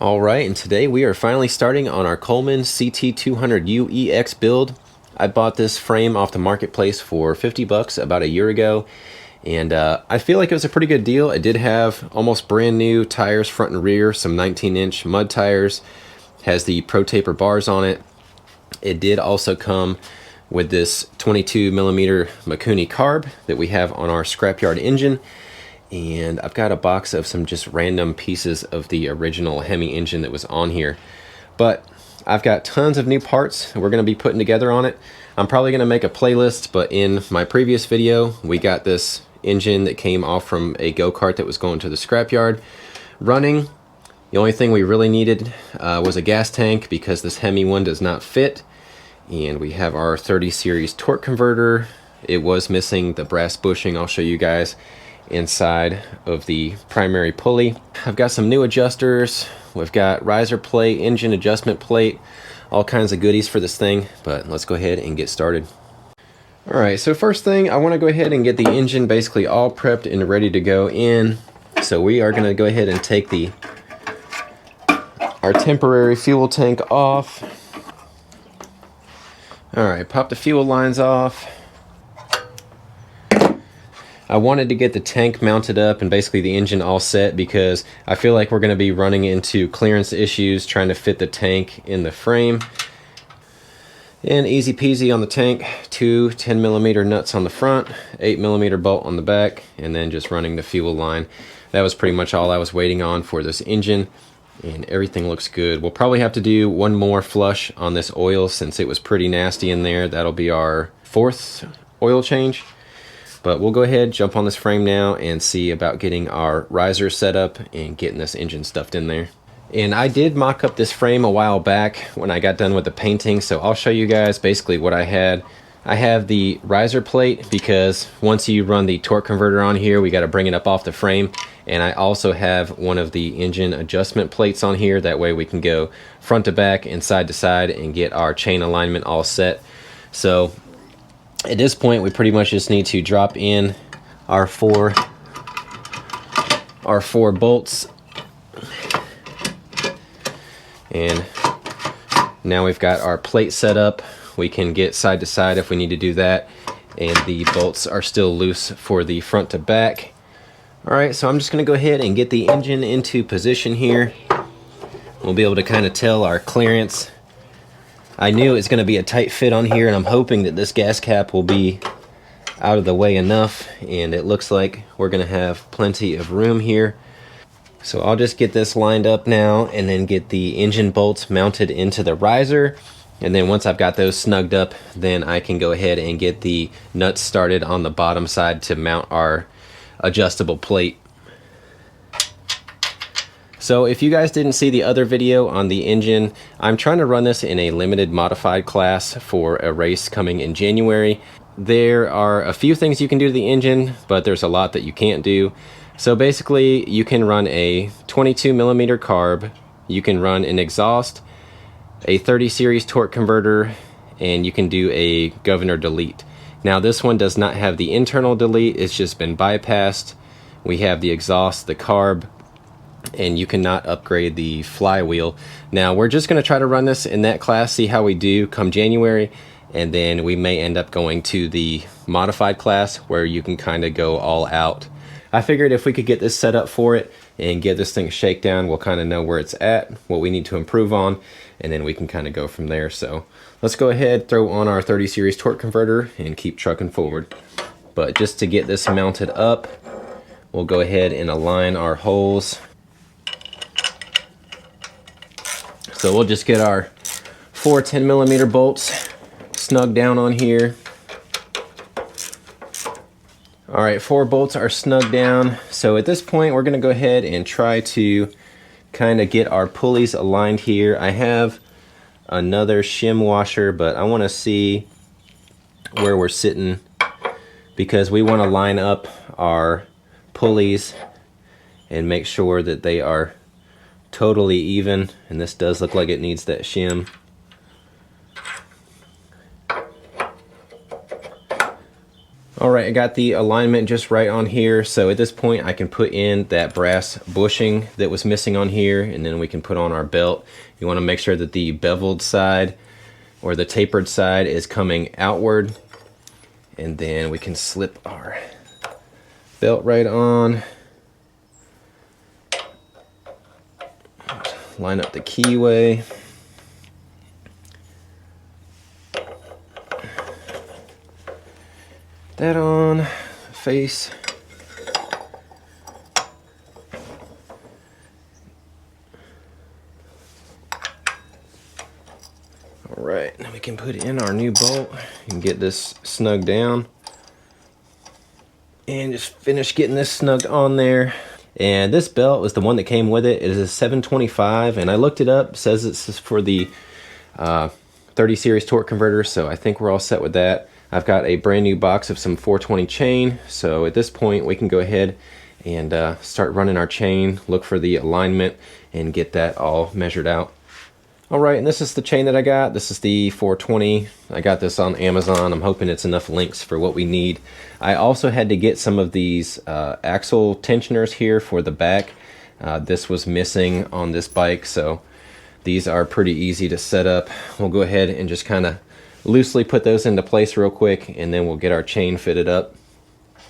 Alright, and today we are finally starting on our Coleman CT200U-EX build. I bought this frame off the marketplace for 50 bucks about a year ago, and I feel like it was a pretty good deal. It did have almost brand new tires front and rear, some 19-inch mud tires, has the Pro Taper bars on it. It did also come with this 22mm Mikuni carb that we have on our scrapyard engine. And I've got a box of some just random pieces of the original Hemi engine that was on here. But I've got tons of new parts we're going to be putting together on it. I'm probably going to make a playlist, but in my previous video, we got this engine that came off from a go-kart that was going to the scrapyard running. The only thing we really needed was a gas tank because this Hemi one does not fit. And we have our 30 series torque converter. It was missing the brass bushing. I'll show you guys inside of the primary pulley. I've got some new adjusters. We've got riser plate, engine adjustment plate, all kinds of goodies for this thing, but let's go ahead and get started. Alright, so first thing, I want to go ahead and get the engine basically all prepped and ready to go in. So we are going to go ahead and take our temporary fuel tank off. Alright, pop the fuel lines off. I wanted to get the tank mounted up and basically the engine all set because I feel like we're going to be running into clearance issues trying to fit the tank in the frame. And easy peasy on the tank, two 10mm nuts on the front, 8mm bolt on the back, and then just running the fuel line. That was pretty much all I was waiting on for this engine, and everything looks good. We'll probably have to do one more flush on this oil since it was pretty nasty in there. That'll be our fourth oil change. But we'll go ahead, jump on this frame now, and see about getting our riser set up and getting this engine stuffed in there. And I did mock up this frame a while back when I got done with the painting, so I'll show you guys basically what I had. I have the riser plate because once you run the torque converter on here, we got to bring it up off the frame. And I also have one of the engine adjustment plates on here. That way we can go front to back and side to side and get our chain alignment all set. So at this point, we pretty much just need to drop in our four bolts. And now we've got our plate set up. We can get side to side if we need to do that. And the bolts are still loose for the front to back. All right, so I'm just gonna go ahead and get the engine into position here. We'll be able to kind of tell our clearance. I knew it's going to be a tight fit on here, and I'm hoping that this gas cap will be out of the way enough, and it looks like we're going to have plenty of room here. So I'll just get this lined up now and then get the engine bolts mounted into the riser, and then once I've got those snugged up, then I can go ahead and get the nuts started on the bottom side to mount our adjustable plate. So if you guys didn't see the other video on the engine, I'm trying to run this in a limited modified class for a race coming in January. There are a few things you can do to the engine, but there's a lot that you can't do. So basically, you can run a 22mm carb, you can run an exhaust, a 30 series torque converter, and you can do a governor delete. Now this one does not have the internal delete, it's just been bypassed. We have the exhaust, the carb, and you cannot upgrade the flywheel. Now we're just going to try to run this in that class, see how we do come January, and then we may end up going to the modified class where you can kind of go all out. I figured if we could get this set up for it and get this thing shakedown, we'll kind of know where it's at, what we need to improve on, and then we can kind of go from there. So let's go ahead, throw on our 30 series torque converter and keep trucking forward. But just to get this mounted up, we'll go ahead and align our holes. So we'll just get our four 10mm bolts snug down on here. All right, 4 bolts are snug down. So at this point, we're gonna go ahead and try to kind of get our pulleys aligned here. I have another shim washer, but I wanna see where we're sitting because we wanna line up our pulleys and make sure that they are totally even, and this does look like it needs that shim. All right, I got the alignment just right on here. So at this point I can put in that brass bushing that was missing on here, and then we can put on our belt. You want to make sure that the beveled side or the tapered side is coming outward, and then we can slip our belt right on. Line up the keyway. That on, face. All right, now we can put in our new bolt and get this snugged down. And just finish getting this snugged on there. And this belt was the one that came with it. It is a 725, and I looked it up. It says it's for the 30 series torque converter, so I think we're all set with that. I've got a brand new box of some 420 chain, so at this point we can go ahead and start running our chain, look for the alignment, and get that all measured out. Alright, and this is the chain that I got. This is the 420. I got this on Amazon. I'm hoping it's enough links for what we need. I also had to get some of these axle tensioners here for the back. This was missing on this bike, so these are pretty easy to set up. We'll go ahead and just kind of loosely put those into place real quick, and then we'll get our chain fitted up.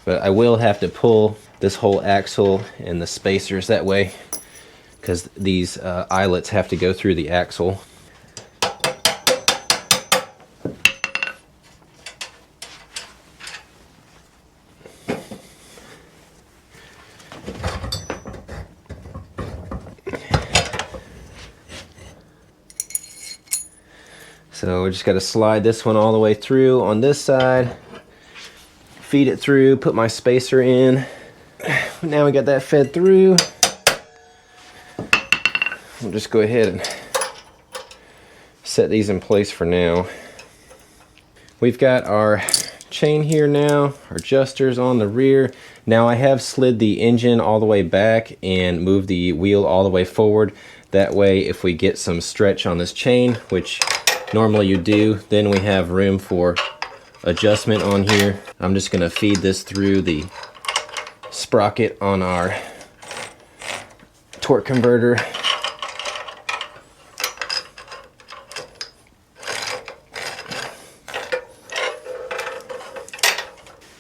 But I will have to pull this whole axle and the spacers that way, because these eyelets have to go through the axle. So we just got to slide this one all the way through on this side, feed it through, put my spacer in. Now we got that fed through. We'll just go ahead and set these in place for now. We've got our chain here now, our adjusters on the rear. Now I have slid the engine all the way back and moved the wheel all the way forward. That way if we get some stretch on this chain, which normally you do, then we have room for adjustment on here. I'm just going to feed this through the sprocket on our torque converter.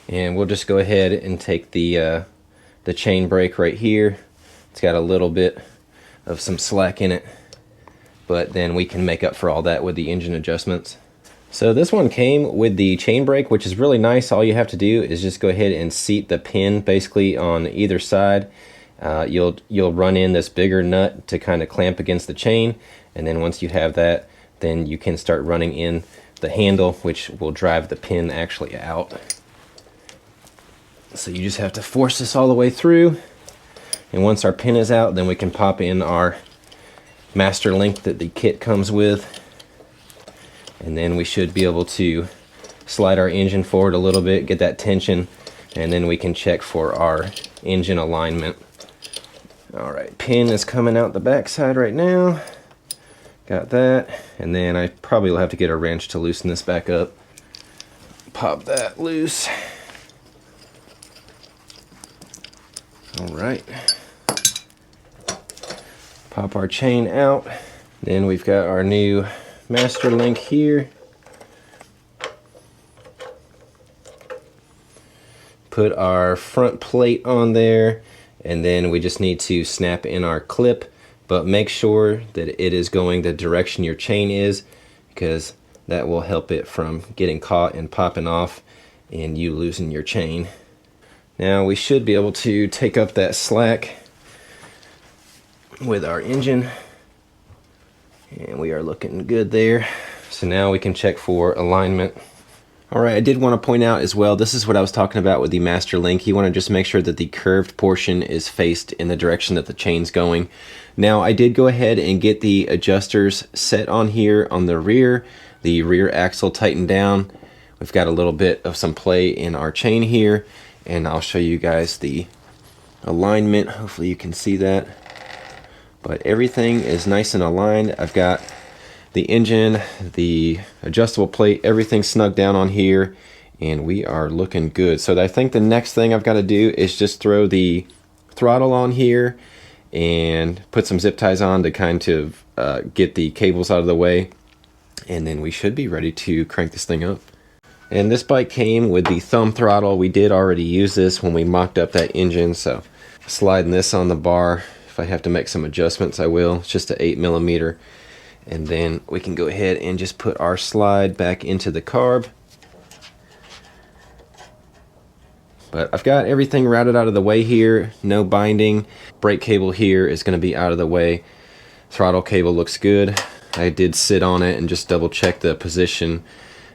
And we'll just go ahead and take the chain brake right here. It's got a little bit of some slack in it, but then we can make up for all that with the engine adjustments. So this one came with the chain brake, which is really nice. All you have to do is just go ahead and seat the pin basically on either side. You'll run in this bigger nut to kind of clamp against the chain, and then once you have that, then you can start running in the handle, which will drive the pin actually out. So you just have to force this all the way through, and once our pin is out, then we can pop in our master link that the kit comes with, and then we should be able to slide our engine forward a little bit, get that tension, and then we can check for our engine alignment. Alright, pin is coming out the back side right now. Got that, and then I probably will have to get a wrench to loosen this back up. Pop that loose. Alright, pop our chain out. Then we've got our new master link here. Put our front plate on there, and then we just need to snap in our clip, but make sure that it is going the direction your chain is, because that will help it from getting caught and popping off and you losing your chain. Now we should be able to take up that slack with our engine, and we are looking good there. So now we can check for alignment. Alright, I did want to point out as well, this is what I was talking about with the master link. You want to just make sure that the curved portion is faced in the direction that the chain's going. Now I did go ahead and get the adjusters set on here on the rear axle tightened down. We've got a little bit of some play in our chain here, and I'll show you guys the alignment. Hopefully you can see that, but everything is nice and aligned. I've got the engine, the adjustable plate, everything snugged down on here, and we are looking good. So I think the next thing I've got to do is just throw the throttle on here and put some zip ties on to kind of get the cables out of the way, and then we should be ready to crank this thing up. And this bike came with the thumb throttle. We did already use this when we mocked up that engine, so sliding this on the bar. If I have to make some adjustments, I will. It's just an 8mm, and then we can go ahead and just put our slide back into the carb. But I've got everything routed out of the way here, no binding. Brake cable here is going to be out of the way. Throttle cable looks good. I did sit on it and just double check the position,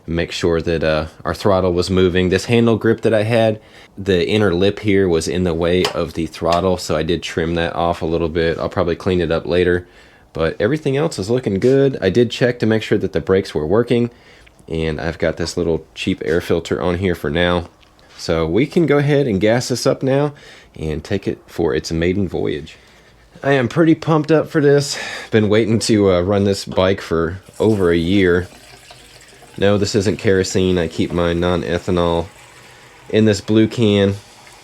make sure that our throttle was moving. This handle grip that I had, the inner lip here was in the way of the throttle, so I did trim that off a little bit. I'll probably clean it up later, but everything else is looking good. I did check to make sure that the brakes were working, and I've got this little cheap air filter on here for now. So we can go ahead and gas this up now and take it for its maiden voyage. I am pretty pumped up for this. Been waiting to run this bike for over a year. No, this isn't kerosene. I keep my non-ethanol in this blue can,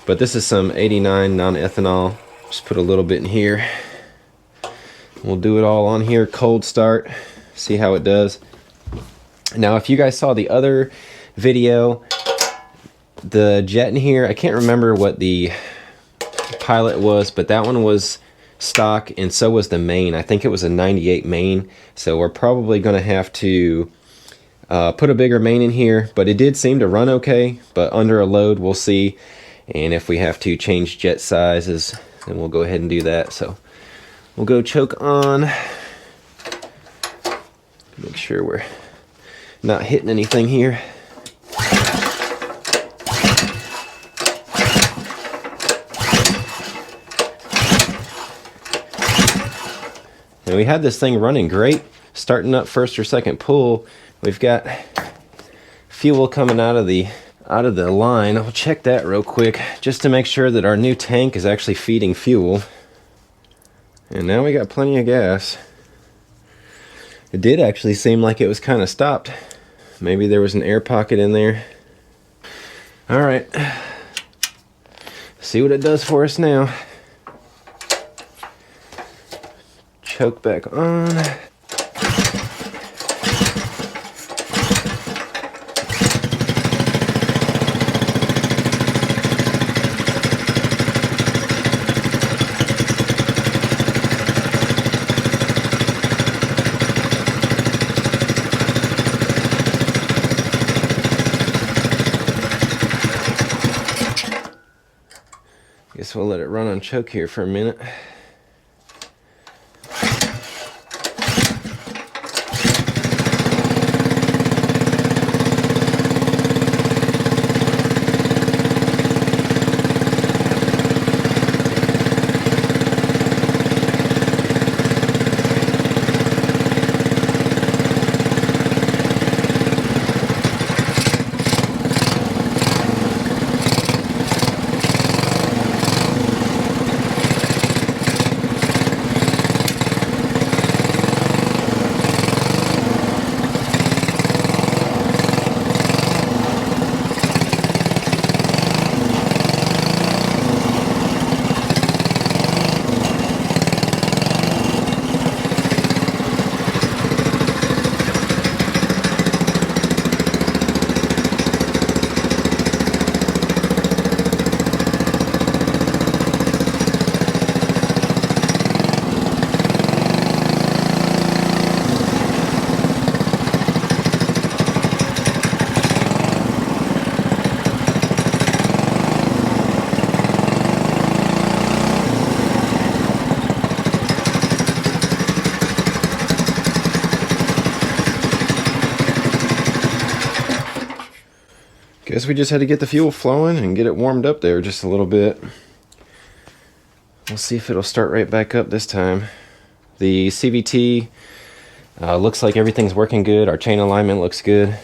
but this is some 89 non-ethanol. Just put a little bit in here. We'll do it all on here, cold start, see how it does. Now, if you guys saw the other video, the jet in here, I can't remember what the Pilot was, but that one was stock, and so was the main. I think it was a 98 main, so we're probably going to have to put a bigger main in here, but it did seem to run okay, but under a load we'll see, and if we have to change jet sizes, then we'll go ahead and do that. So we'll go choke on, make sure we're not hitting anything here. And we had this thing running great, starting up first or second pull. We've got fuel coming out of the line. I'll check that real quick just to make sure that our new tank is actually feeding fuel. And now we got plenty of gas. It did actually seem like it was kind of stopped. Maybe there was an air pocket in there. All right, see what it does for us now. Choke back on. Guess we'll let it run on choke here for a minute. Guess we just had to get the fuel flowing and get it warmed up there just a little bit. We'll see if it'll start right back up this time. The CVT looks like everything's working good. Our chain alignment looks good.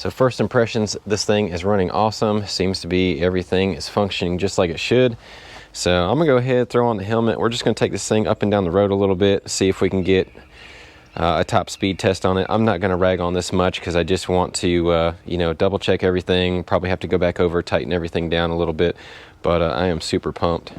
So first impressions, this thing is running awesome. Seems to be everything is functioning just like it should. So I'm gonna go ahead, throw on the helmet. We're just gonna take this thing up and down the road a little bit, see if we can get a top speed test on it. I'm not gonna rag on this much because I just want to, you know, double check everything. Probably have to go back over, tighten everything down a little bit, but I am super pumped.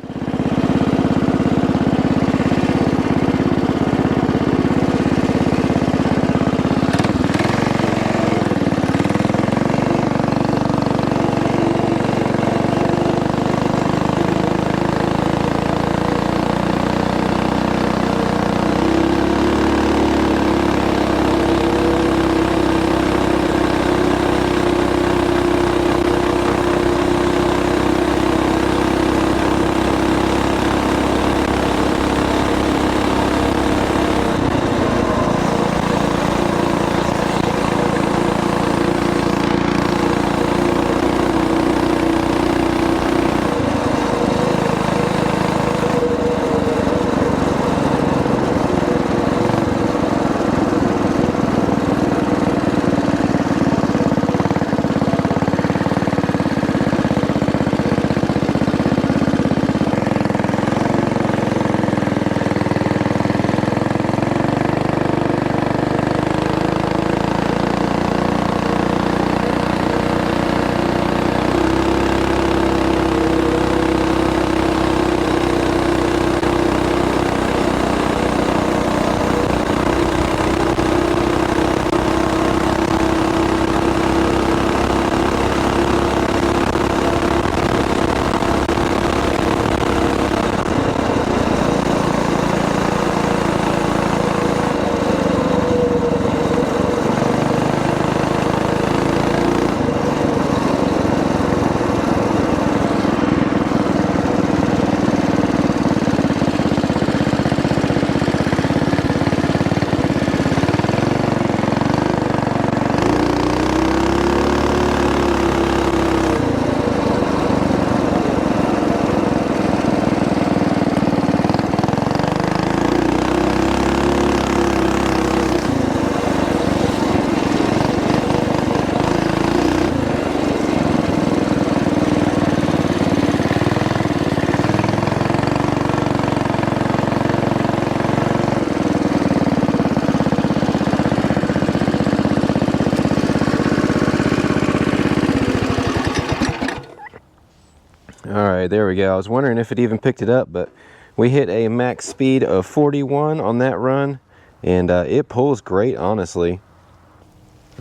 All right, there we go. I was wondering if it even picked it up, but we hit a max speed of 41 on that run, and it pulls great, honestly.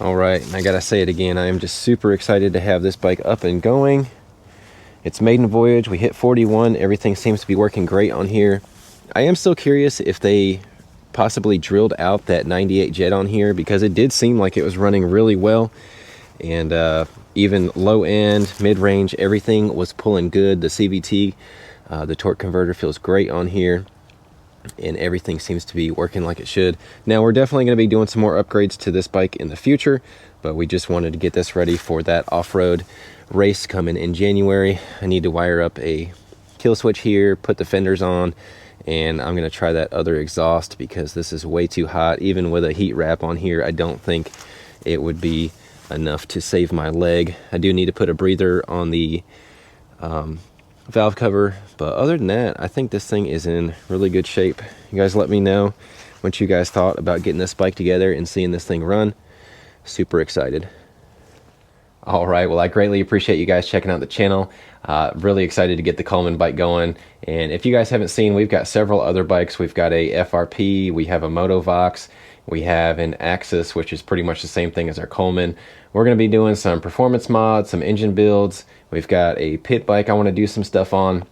All right, and I gotta say it again, I am just super excited to have this bike up and going. It's maiden voyage, we hit 41, everything seems to be working great on here. I am still curious if they possibly drilled out that 98 jet on here, because it did seem like it was running really well, and even low end, mid-range, everything was pulling good. The CVT, the torque converter feels great on here, and everything seems to be working like it should. Now we're definitely going to be doing some more upgrades to this bike in the future, but we just wanted to get this ready for that off-road race coming in January. I need to wire up a kill switch here, put the fenders on, and I'm going to try that other exhaust because this is way too hot. Even with a heat wrap on here, I don't think it would be enough to save my leg. I do need to put a breather on the valve cover, but other than that, I think this thing is in really good shape. You guys let me know what you guys thought about getting this bike together and seeing this thing run. Super excited. All right, well, I greatly appreciate you guys checking out the channel. Really excited to get the Coleman bike going. And if you guys haven't seen, we've got several other bikes. We've got a FRP, we have a Motovox, we have an Axis, which is pretty much the same thing as our Coleman. We're going to be doing some performance mods, some engine builds. We've got a pit bike I want to do some stuff on,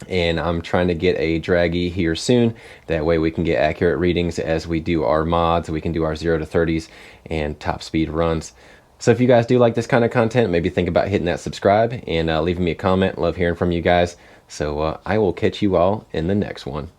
and I'm trying to get a draggy here soon. That way we can get accurate readings as we do our mods. We can do our 0 to 30s and top speed runs. So if you guys do like this kind of content, maybe think about hitting that subscribe and leaving me a comment. Love hearing from you guys. So I will catch you all in the next one.